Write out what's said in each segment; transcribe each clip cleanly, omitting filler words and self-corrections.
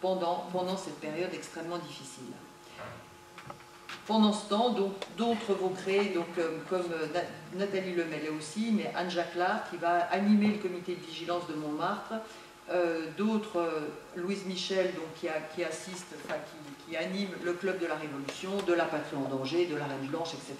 pendant cette période extrêmement difficile. Pendant ce temps, d'autres vont créer, comme Nathalie Lemel aussi, mais Anne Jacquelard qui va animer le comité de vigilance de Montmartre, d'autres, Louise Michel qui assiste, enfin, qui anime le club de la Révolution, de la Patrie en danger, de la Reine Blanche, etc.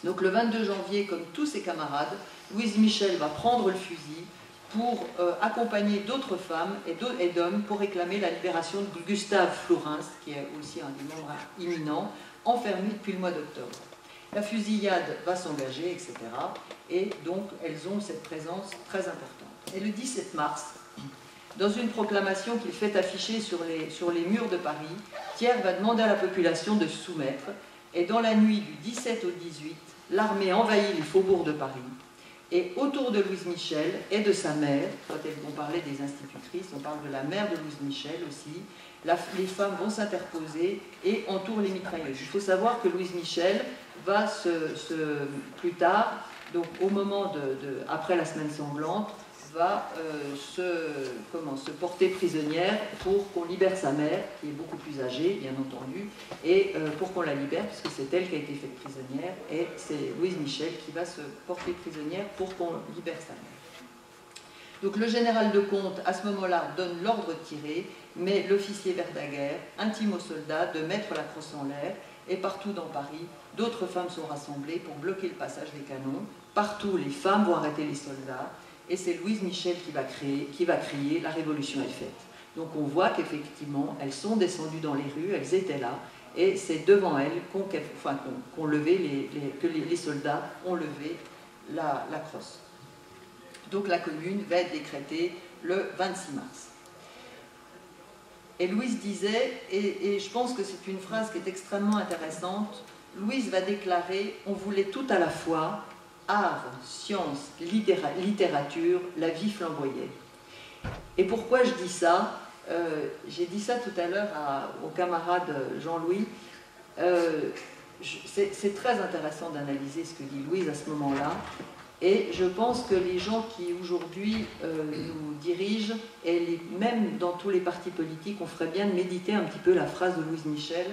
Donc le 22 janvier, comme tous ses camarades, Louise Michel va prendre le fusil pour accompagner d'autres femmes et d'hommes pour réclamer la libération de Gustave Flourens, qui est aussi un des membres imminents, enfermé depuis le mois d'octobre. La fusillade va s'engager, etc. Et donc elles ont cette présence très importante. Et le 17 mars, dans une proclamation qu'il fait afficher sur les murs de Paris, Thiers va demander à la population de se soumettre. Et dans la nuit du 17 au 18, l'armée envahit les faubourgs de Paris. Et autour de Louise Michel et de sa mère, quand on parlait des institutrices, on parle de la mère de Louise Michel aussi, les femmes vont s'interposer et entourent les mitrailleuses. Il faut savoir que Louise Michel va plus tard, donc au moment après la semaine sanglante, va se porter prisonnière pour qu'on libère sa mère, qui est beaucoup plus âgée, bien entendu, et pour qu'on la libère, puisque c'est elle qui a été faite prisonnière, et c'est Louise Michel qui va se porter prisonnière pour qu'on libère sa mère. Donc le général de Comte, à ce moment-là, donne l'ordre de tirer, mais l'officier Verdaguer intime aux soldats de mettre la crosse en l'air, et partout dans Paris, d'autres femmes sont rassemblées pour bloquer le passage des canons. Partout, les femmes vont arrêter les soldats, et c'est Louise Michel qui va crier « La révolution est faite ». Donc on voit qu'effectivement, elles sont descendues dans les rues, elles étaient là, et c'est devant elles que les soldats ont levé la crosse. Donc la commune va être décrétée le 26 mars. Et Louise disait, et je pense que c'est une phrase qui est extrêmement intéressante, Louise va déclarer « On voulait tout à la fois, art, science, littérature, la vie flamboyait. » Et pourquoi je dis ça? J'ai dit ça tout à l'heure au camarade Jean-Louis. C'est très intéressant d'analyser ce que dit Louise à ce moment-là. Et je pense que les gens qui aujourd'hui nous dirigent, et même dans tous les partis politiques, on ferait bien de méditer un petit peu la phrase de Louise Michel.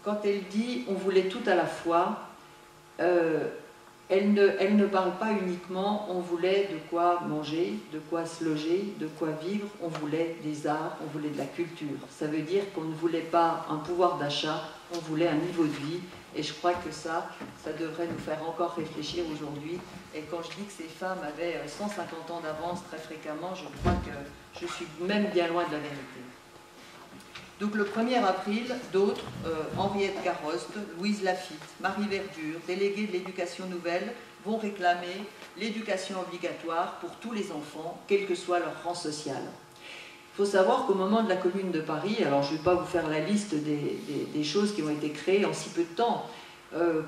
Quand elle dit « on voulait tout à la fois », elle ne parle pas uniquement « on voulait de quoi manger, de quoi se loger, de quoi vivre », on voulait des arts, on voulait de la culture. Ça veut dire qu'on ne voulait pas un pouvoir d'achat, on voulait un niveau de vie. Et je crois que ça devrait nous faire encore réfléchir aujourd'hui. Et quand je dis que ces femmes avaient 150 ans d'avance très fréquemment, je crois que je suis même bien loin de la vérité. Donc le 1er avril, d'autres, Henriette Garoste, Louise Lafitte, Marie Verdure, déléguées de l'éducation nouvelle, vont réclamer l'éducation obligatoire pour tous les enfants, quel que soit leur rang social. Il faut savoir qu'au moment de la Commune de Paris, alors je ne vais pas vous faire la liste des choses qui ont été créées en si peu de temps,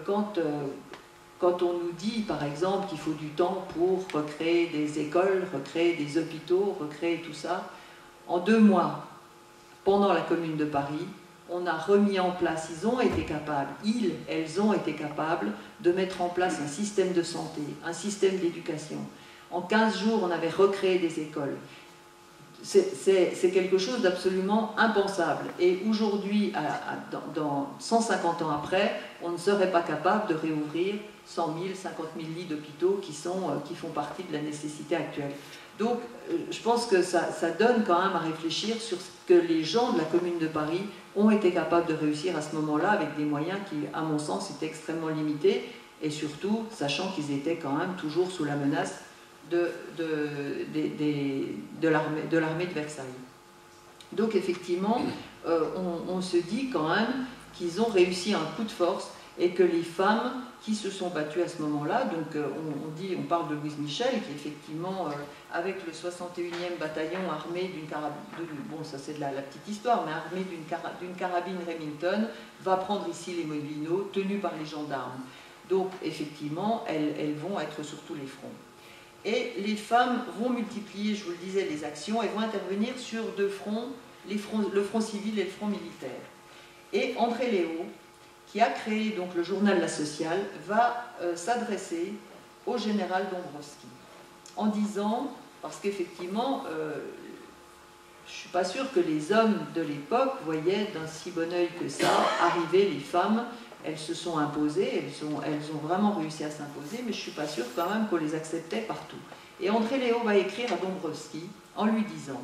quand on nous dit par exemple qu'il faut du temps pour recréer des écoles, recréer des hôpitaux, recréer tout ça, en 2 mois, pendant la Commune de Paris, on a remis en place, elles ont été capables de mettre en place un système de santé, un système d'éducation. En 15 jours, on avait recréé des écoles. C'est quelque chose d'absolument impensable. Et aujourd'hui, dans 150 ans après, on ne serait pas capable de réouvrir 100 000, 50 000 lits d'hôpitaux qui font partie de la nécessité actuelle. Donc, je pense que ça donne quand même à réfléchir sur ce que les gens de la Commune de Paris ont été capables de réussir à ce moment-là avec des moyens qui, à mon sens, étaient extrêmement limités et surtout, sachant qu'ils étaient quand même toujours sous la menace de l'armée de Versailles. Donc donc on se dit quand même qu'ils ont réussi un coup de force et que les femmes qui se sont battues à ce moment-là, donc on parle de Louise Michel qui effectivement avec le 61e bataillon armé d'une carabine, bon ça c'est de la petite histoire, mais armé d'une carabine Remington, va prendre ici les Moulineaux tenus par les gendarmes. Donc effectivement elles vont être sur tous les fronts. Et les femmes vont multiplier, je vous le disais, les actions et vont intervenir sur 2 fronts, le front civil et le front militaire. Et André Léo, qui a créé donc le journal La Sociale, va s'adresser au général Dombrowski en disant, parce qu'effectivement, je je ne suis pas sûre que les hommes de l'époque voyaient d'un si bon œil que ça arriver les femmes. Elles se sont imposées, elles ont vraiment réussi à s'imposer, mais je ne suis pas sûre quand même qu'on les acceptait partout. Et André Léo va écrire à Dombrowski en lui disant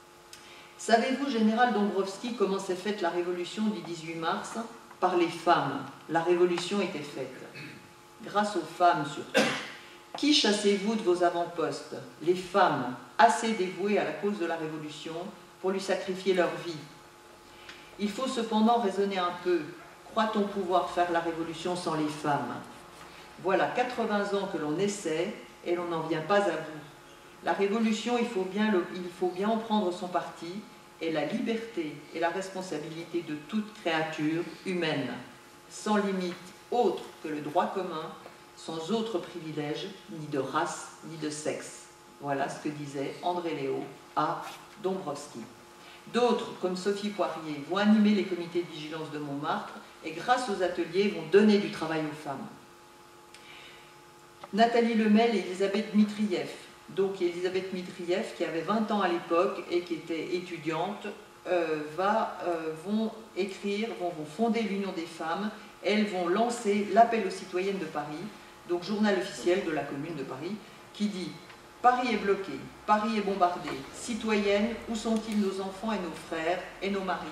« Savez-vous, général Dombrowski, comment s'est faite la révolution du 18 mars? Par les femmes. La révolution était faite. Grâce aux femmes surtout. Qui chassez-vous de vos avant-postes? Les femmes, assez dévouées à la cause de la révolution pour lui sacrifier leur vie. Il faut cependant raisonner un peu. Croit-on pouvoir faire la révolution sans les femmes? Voilà 80 ans que l'on essaie et l'on n'en vient pas à bout. La révolution, il faut bien en prendre son parti, est la liberté et la responsabilité de toute créature humaine, sans limite autre que le droit commun, sans autre privilège, ni de race, ni de sexe. Voilà ce que disait André Léo à Dombrowski. D'autres, comme Sophie Poirier, vont animer les comités de vigilance de Montmartre et grâce aux ateliers vont donner du travail aux femmes. Nathalie Lemel et Elisabeth Dmitrieff. Donc Elisabeth Dmitrieff, qui avait 20 ans à l'époque et qui était étudiante, vont fonder l'Union des femmes. Elles vont lancer l'appel aux citoyennes de Paris, donc journal officiel de la Commune de Paris, qui dit « Paris est bloqué, Paris est bombardé. Citoyennes, où sont-ils nos enfants et nos frères et nos maris?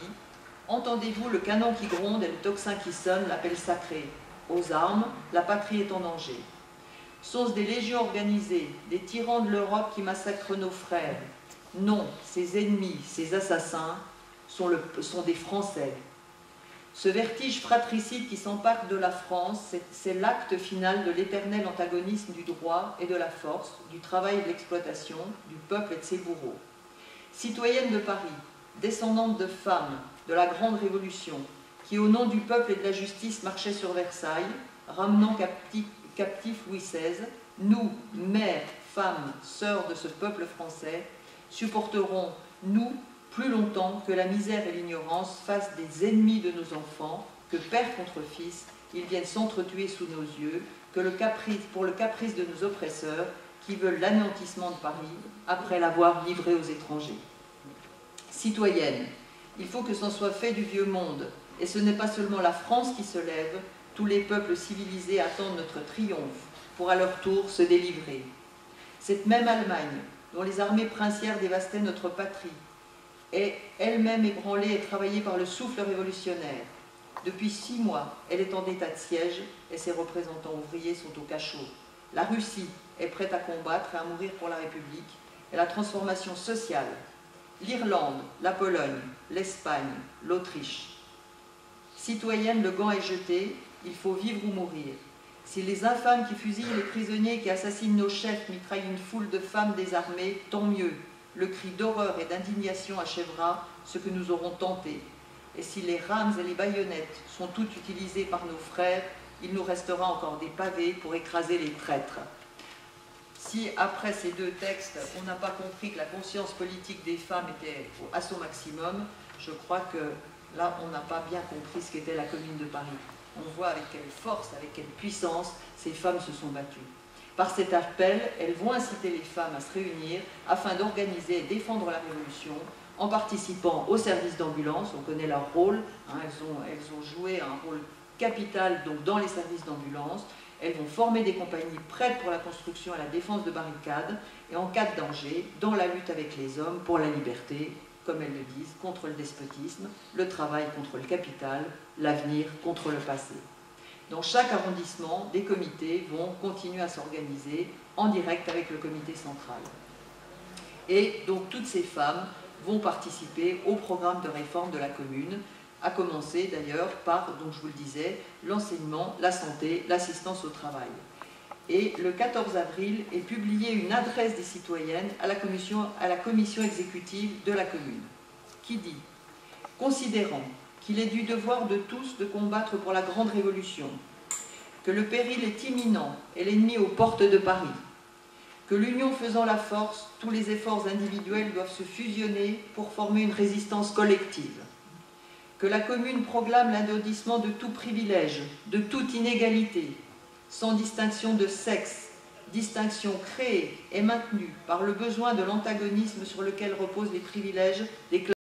Entendez-vous le canon qui gronde et le tocsin qui sonne, l'appel sacré? Aux armes, la patrie est en danger. Sont-ce des légions organisées, des tyrans de l'Europe qui massacrent nos frères? Non, ces ennemis, ces assassins sont des Français. Ce vertige fratricide qui s'empare de la France, c'est l'acte final de l'éternel antagonisme du droit et de la force, du travail et de l'exploitation, du peuple et de ses bourreaux. Citoyennes de Paris, descendantes de femmes de la Grande Révolution, qui au nom du peuple et de la justice marchaient sur Versailles, ramenant captif Louis XVI, nous, mères, femmes, sœurs de ce peuple français, supporterons, nous, plus longtemps que la misère et l'ignorance fassent des ennemis de nos enfants, que père contre fils, ils viennent s'entretuer sous nos yeux, que pour le caprice de nos oppresseurs, qui veulent l'anéantissement de Paris, après l'avoir livré aux étrangers. Citoyennes, il faut que c'en soit fait du vieux monde, et ce n'est pas seulement la France qui se lève, tous les peuples civilisés attendent notre triomphe, pour à leur tour se délivrer. Cette même Allemagne, dont les armées princières dévastaient notre patrie, est elle-même ébranlée et travaillée par le souffle révolutionnaire. Depuis 6 mois, elle est en état de siège et ses représentants ouvriers sont au cachot. La Russie est prête à combattre et à mourir pour la République et la transformation sociale. L'Irlande, la Pologne, l'Espagne, l'Autriche. Citoyenne, le gant est jeté, il faut vivre ou mourir. Si les infâmes qui fusillent les prisonniers, qui assassinent nos chefs, mitraillent une foule de femmes désarmées, tant mieux. Le cri d'horreur et d'indignation achèvera ce que nous aurons tenté. Et si les rames et les baïonnettes sont toutes utilisées par nos frères, il nous restera encore des pavés pour écraser les traîtres. Si après ces 2 textes, on n'a pas compris que la conscience politique des femmes était à son maximum, je crois que là, on n'a pas bien compris ce qu'était la Commune de Paris. On voit avec quelle force, avec quelle puissance ces femmes se sont battues. Par cet appel, elles vont inciter les femmes à se réunir afin d'organiser et défendre la Révolution en participant au service d'ambulance. On connaît leur rôle, hein, elles ont joué un rôle capital donc, dans les services d'ambulance. Elles vont former des compagnies prêtes pour la construction et la défense de barricades et en cas de danger, dans la lutte avec les hommes pour la liberté, comme elles le disent, contre le despotisme, le travail contre le capital, l'avenir contre le passé. Dans chaque arrondissement, des comités vont continuer à s'organiser en direct avec le comité central. Et donc toutes ces femmes vont participer au programme de réforme de la commune, à commencer d'ailleurs par, donc je vous le disais, l'enseignement, la santé, l'assistance au travail. Et le 14 avril est publiée une adresse des citoyennes à la commission exécutive de la commune, qui dit « Considérant qu'il est du devoir de tous de combattre pour la grande révolution, que le péril est imminent et l'ennemi aux portes de Paris, que l'union faisant la force, tous les efforts individuels doivent se fusionner pour former une résistance collective, que la commune proclame l'adoucissement de tout privilège, de toute inégalité, sans distinction de sexe, distinction créée et maintenue par le besoin de l'antagonisme sur lequel reposent les privilèges des classes